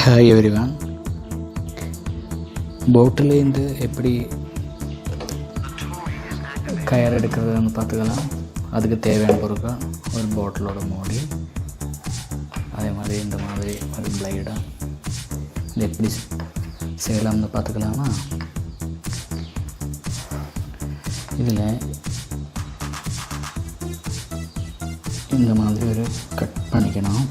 Hi everyone. போட்டிலேருந்து எப்படி coir எடுக்கிறதுன்னு பார்த்துக்கலாம். அதுக்கு தேவையான பொருட்கள் ஒரு பாட்டிலோட மூடி, அதே மாதிரி இந்த மாதிரி ஒரு பிளைடு. இது எப்படி செய்யலாம்னு பார்த்துக்கலாமா? இதில் இந்த மாதிரி ஒரு கட் பண்ணிக்கணும்.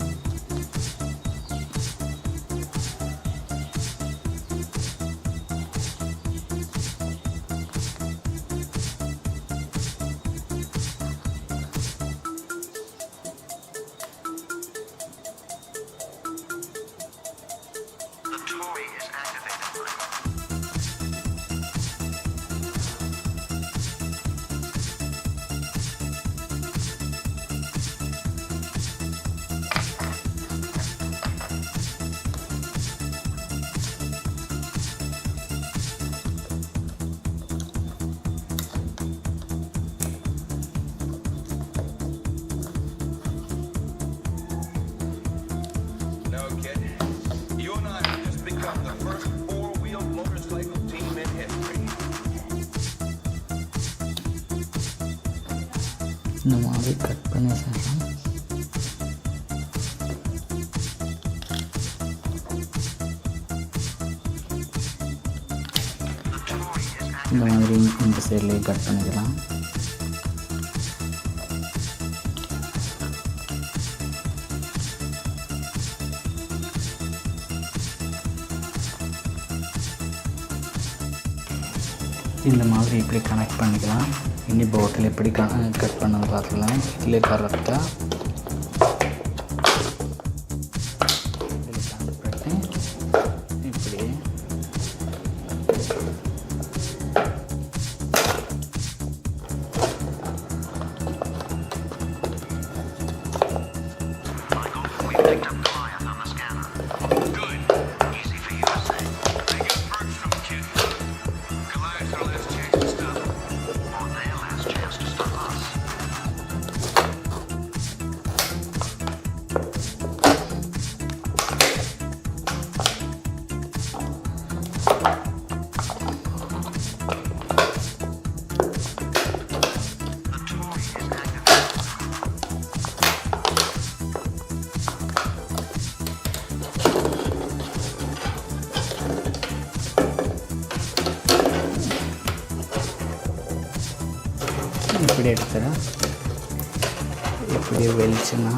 இந்த மாதிரி கட் பண்ணி செய்யலாம். இந்த மாதிரி இந்த சைட்லேயே கட் பண்ணிக்கலாம். இந்த மாதிரி இப்படி கனெக்ட் பண்ணிக்கலாம். இனி பாட்டில் எப்படி கட் பண்ணது பார்த்துக்கலாம். இதில் கரெக்டாக இப்படி இப்படி எடுத்துகிறேன். இப்படி வெளிச்சுன்னா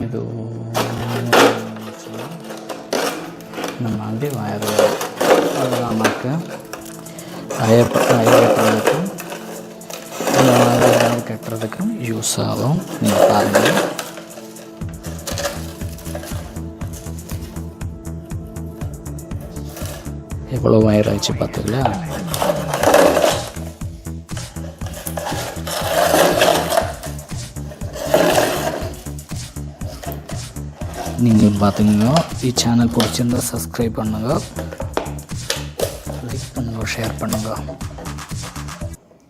இது இந்த மாதிரி வயர் நமக்கு வயர் கட்டுறதுக்கும் இந்த மாதிரி வயர் கட்டுறதுக்கும் யூஸ் ஆகும். நீங்கள் பாருங்கள். எவ்வளோ வயர் ஆச்சு பார்த்துங்களா? நீங்கள் பார்த்துங்க. சேனல் பிடிச்சிருந்தா சப்ஸ்கிரைப் பண்ணுங்கள், லைக் பண்ணுங்கள், ஷேர் பண்ணுங்கள்.